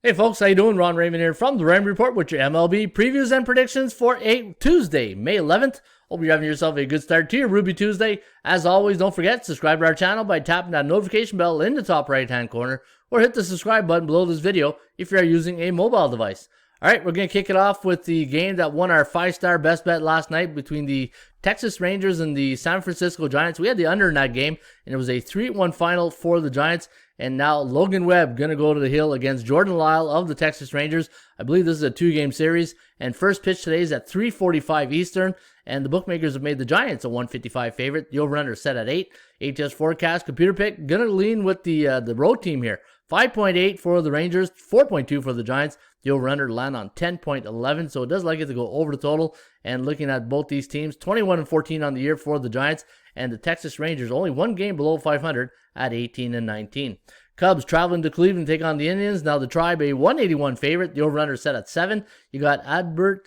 Hey folks, how you doing? Ron Raymond here from the Raymond Report with your MLB previews and predictions for a Tuesday, May 11th. Hope you're having yourself a good start to your Ruby Tuesday. As always, don't forget, subscribe to our channel by tapping that notification bell in the top right-hand corner, or hit the subscribe button below this video if you are using a mobile device. Alright, we're going to kick it off with the game that won our 5-star best bet last night between the Texas Rangers and the San Francisco Giants. We had the under in that game, and it was a 3-1 final for the Giants. And now Logan Webb going to go to the hill against Jordan Lyle of the Texas Rangers. I believe this is a 2-game series. And first pitch today is at 3:45 Eastern. And the bookmakers have made the Giants a 155 favorite. The over-under set at 8. ATS forecast, computer pick, going to lean with the road team here. 5.8 for the Rangers, 4.2 for the Giants. The over-under land on 10.11, so it does like it to go over the total. And looking at both these teams, 21-14 on the year for the Giants, and the Texas Rangers only one game below 500 at 18-19. Cubs traveling to Cleveland to take on the Indians. Now the Tribe a 181 favorite. The over-under set at 7. You got Adbert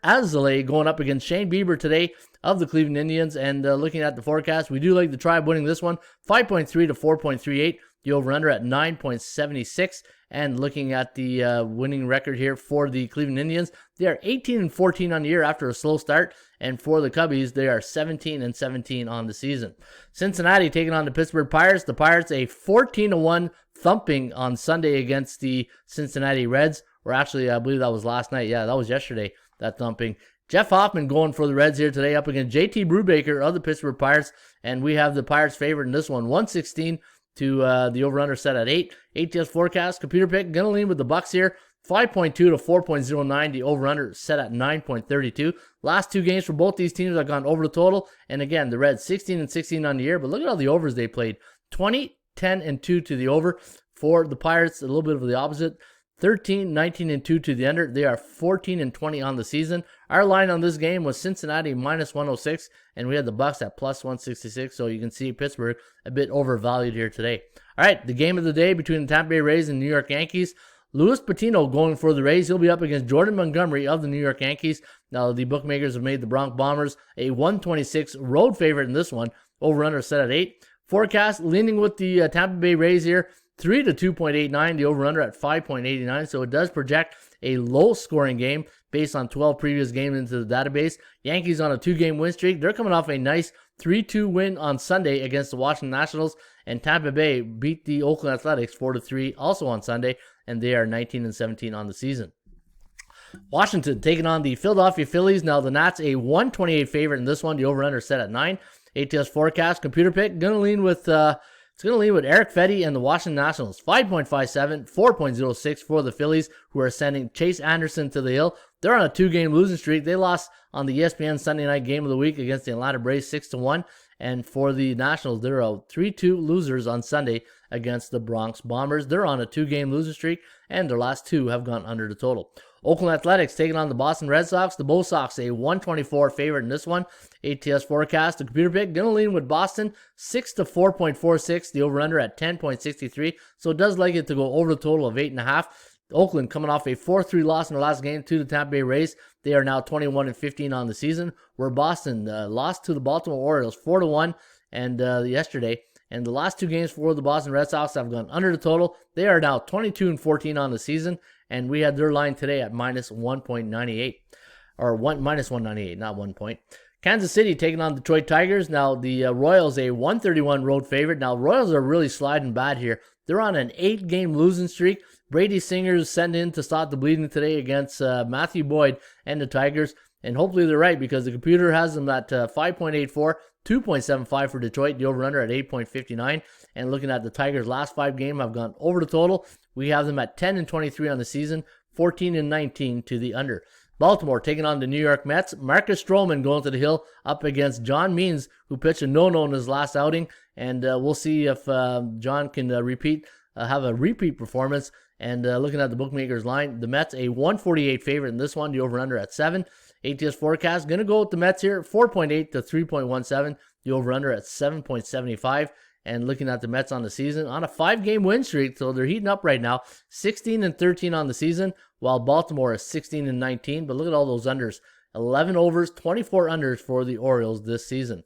Azalea going up against Shane Bieber today of the Cleveland Indians. And looking at the forecast, we do like the Tribe winning this one, 5.3 to 4.38. The over-under at 9.76. And looking at the winning record here for the Cleveland Indians, they are 18-14 on the year after a slow start. And for the Cubbies, they are 17-17 on the season. Cincinnati taking on the Pittsburgh Pirates. The Pirates a 14-1 thumping on Sunday against the Cincinnati Reds. Or actually, I believe that was last night. Yeah, that was yesterday, that thumping. Jeff Hoffman going for the Reds here today up against JT Brubaker of the Pittsburgh Pirates. And we have the Pirates favorite in this one, 116 to the over-under set at 8. ATS forecast, computer pick, going to lean with the Bucks here. 5.2 to 4.09. The over-under set at 9.32. Last two games for both these teams have gone over the total. And again, the Reds 16-16 on the year. But look at all the overs they played. 20, 10, and 2 to the over. For the Pirates, a little bit of the opposite. 13, 19, and 2 to the under. They are 14 and 20 on the season. Our line on this game was Cincinnati minus 106, and we had the Bucks at plus 166. So you can see Pittsburgh a bit overvalued here today. All right, the game of the day between the Tampa Bay Rays and New York Yankees. Luis Patino going for the Rays. He'll be up against Jordan Montgomery of the New York Yankees. Now, the bookmakers have made the Bronx Bombers a 126 road favorite in this one. Over-under set at 8. Forecast leaning with the Tampa Bay Rays here. 3 to 2.89. The over-under at 5.89. So it does project a low-scoring game based on 12 previous games into the database. Yankees on a 2-game win streak. They're coming off a nice 3-2 win on Sunday against the Washington Nationals. And Tampa Bay beat the Oakland Athletics 4-3 also on Sunday. And they are 19-17 on the season. Washington taking on the Philadelphia Phillies. Now the Nats a 128 favorite in this one. The over-under set at 9. ATS forecast, computer pick, going to lean with Eric Fedde and the Washington Nationals. 5.57, 4.06 for the Phillies, who are sending Chase Anderson to the hill. They're on a 2-game losing streak. They lost on the ESPN Sunday night game of the week against the Atlanta Braves 6-1. And for the Nationals, they're 3-2 losers on Sunday against the Bronx Bombers. They're on a 2-game losing streak, and their last 2 have gone under the total. Oakland Athletics taking on the Boston Red Sox. The Bull Sox a 124 favorite in this one. ATS forecast, the computer pick, going to lean with Boston 6 to 4.46. The over-under at 10.63. So it does like it to go over the total of 8.5. Oakland coming off a 4-3 loss in their last game to the Tampa Bay Rays. They are now 21-15 on the season, where Boston lost to the Baltimore Orioles 4-1 and yesterday. And the last 2 games for the Boston Red Sox have gone under the total. They are now 22-14 on the season, and we had their line today at minus 1.98. Or minus 198, not 1 point. Kansas City taking on Detroit Tigers. Now the Royals a 131 road favorite. Now Royals are really sliding bad here. They're on an 8-game losing streak. Brady Singer's sent in to stop the bleeding today against Matthew Boyd and the Tigers. And hopefully they're right, because the computer has them at 5.84, 2.75 for Detroit. The over-under at 8.59. And looking at the Tigers' last 5 games have gone over the total. We have them at 10-23 on the season, 14-19 to the under. Baltimore taking on the New York Mets. Marcus Stroman going to the hill up against John Means, who pitched a no-no in his last outing. And we'll see if John can have a repeat performance. And looking at the bookmakers line, the Mets a 148 favorite in this one. The over-under at 7. ATS forecast, going to go with the Mets here, 4.8 to 3.17. The over-under at 7.75. And looking at the Mets on the season, on a 5-game win streak, so they're heating up right now. 16-13 on the season, while Baltimore is 16-19. But look at all those unders. 11 overs, 24 unders for the Orioles this season.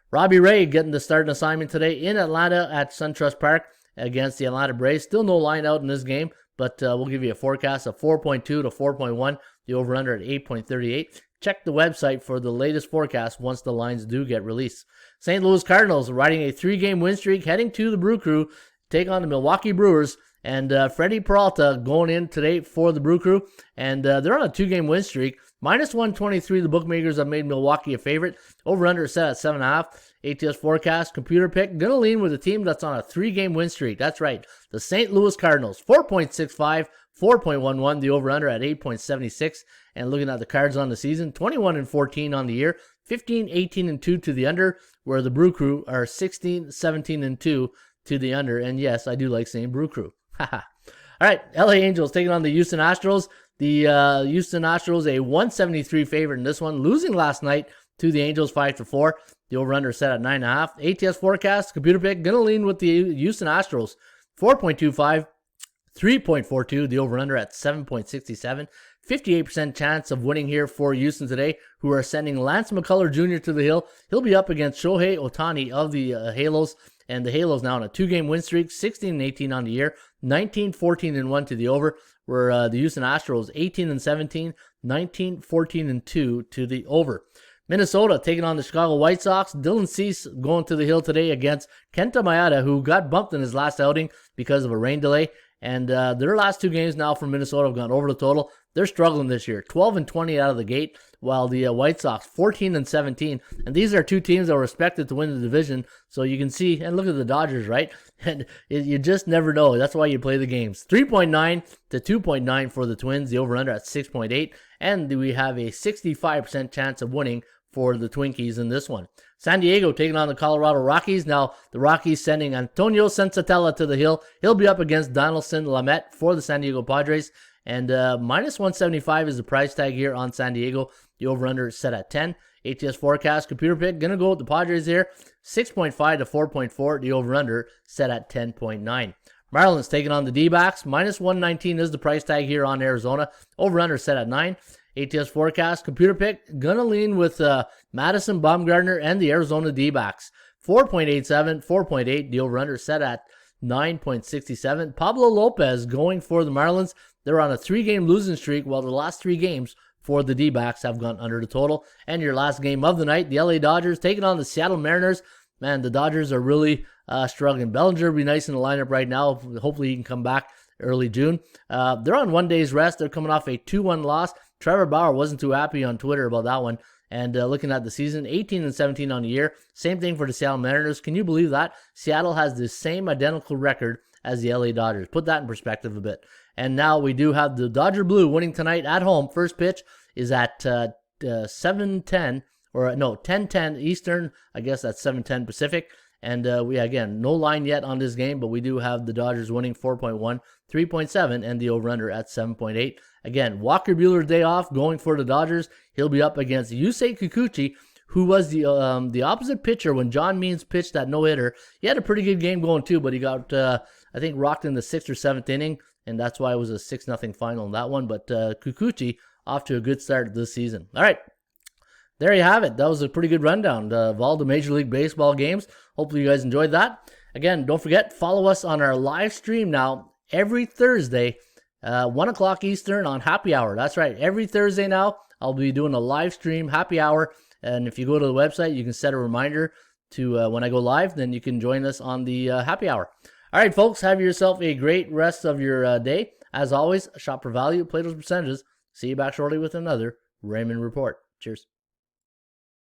Robbie Ray getting the starting assignment today in Atlanta at SunTrust Park against the Atlanta Braves. Still no line out in this game, but we'll give you a forecast of 4.2 to 4.1, the over-under at 8.38. Check the website for the latest forecast once the lines do get released. St. Louis Cardinals riding a 3-game win streak, heading to the Brew Crew, take on the Milwaukee Brewers. And Freddie Peralta going in today for the Brew Crew. And they're on a 2-game win streak. Minus 123, the bookmakers have made Milwaukee a favorite. Over-under set at 7.5. ATS forecast, computer pick, going to lean with a team that's on a 3-game win streak. That's right, the St. Louis Cardinals. 4.65, 4.11, the over-under at 8.76. And looking at the Cards on the season, 21-14 on the year. 15, 18-2 to the under, where the Brew Crew are 16, 17-2 to the under. And yes, I do like saying Brew Crew. All right, LA Angels taking on the Houston Astros. The Houston Astros, a 173 favorite in this one, losing last night to the Angels 5-4. The over-under set at 9.5. ATS forecast, computer pick, going to lean with the Houston Astros. 4.25, 3.42, the over-under at 7.67. 58% chance of winning here for Houston today, who are sending Lance McCullers Jr. to the hill. He'll be up against Shohei Ohtani of the Halos. And the Halos now on a 2-game win streak, 16-18 on the year, 19-14-1 to the over, where the Houston Astros 18-17, 19-14-2 to the over. Minnesota taking on the Chicago White Sox. Dylan Cease going to the hill today against Kenta Maeda, who got bumped in his last outing because of a rain delay. And their last 2 games now for Minnesota have gone over the total. They're struggling this year, 12-20 out of the gate, while the White Sox 14-17. And these are 2 teams that were expected to win the division. So you can see, and look at the Dodgers, right? And you just never know. That's why you play the games. 3.9 to 2.9 for the Twins, the over-under at 6.8. And we have a 65% chance of winning for the Twinkies in this one. San Diego taking on the Colorado Rockies. Now, the Rockies sending Antonio Senzatella to the hill. He'll be up against Donaldson Lamet for the San Diego Padres. And minus 175 is the price tag here on San Diego. The over-under is set at 10. ATS forecast, computer pick, going to go with the Padres here. 6.5 to 4.4. The over-under set at 10.9. Marlins taking on the D-backs. Minus 119 is the price tag here on Arizona. Over-under set at 9. ATS forecast, computer pick, gonna lean with Madison Bumgarner and the Arizona D-backs. 4.87, 4.8, the over-under set at 9.67. Pablo Lopez going for the Marlins. They're on a 3-game losing streak, while the last 3 games for the D-backs have gone under the total. And your last game of the night, the LA Dodgers taking on the Seattle Mariners. Man, the Dodgers are really struggling. Bellinger will be nice in the lineup right now. Hopefully he can come back early June. They're on 1 day's rest. They're coming off a 2-1 loss. Trevor Bauer wasn't too happy on Twitter about that one. And looking at the season, 18-17 on the year. Same thing for the Seattle Mariners. Can you believe that? Seattle has the same identical record as the LA Dodgers. Put that in perspective a bit. And now we do have the Dodger Blue winning tonight at home. First pitch is at 7:10, or no, 10:10 Eastern. I guess that's 7:10 Pacific. And we, again, no line yet on this game, but we do have the Dodgers winning 4.1, 3.7, and the over-under at 7.8. Again, Walker Buehler's day off going for the Dodgers. He'll be up against Yusei Kikuchi, who was the opposite pitcher when John Means pitched that no-hitter. He had a pretty good game going too, but he got, I think, rocked in the 6th or 7th inning, and that's why it was a 6-0 final in that one. But Kikuchi off to a good start this season. All right. There you have it. That was a pretty good rundown of all the Major League Baseball games. Hopefully you guys enjoyed that. Again, don't forget, follow us on our live stream now every Thursday, 1 o'clock Eastern on Happy Hour. That's right. Every Thursday now, I'll be doing a live stream Happy Hour. And if you go to the website, you can set a reminder to when I go live, then you can join us on the Happy Hour. All right, folks, have yourself a great rest of your day. As always, shop for value, play those percentages. See you back shortly with another Raymond Report. Cheers.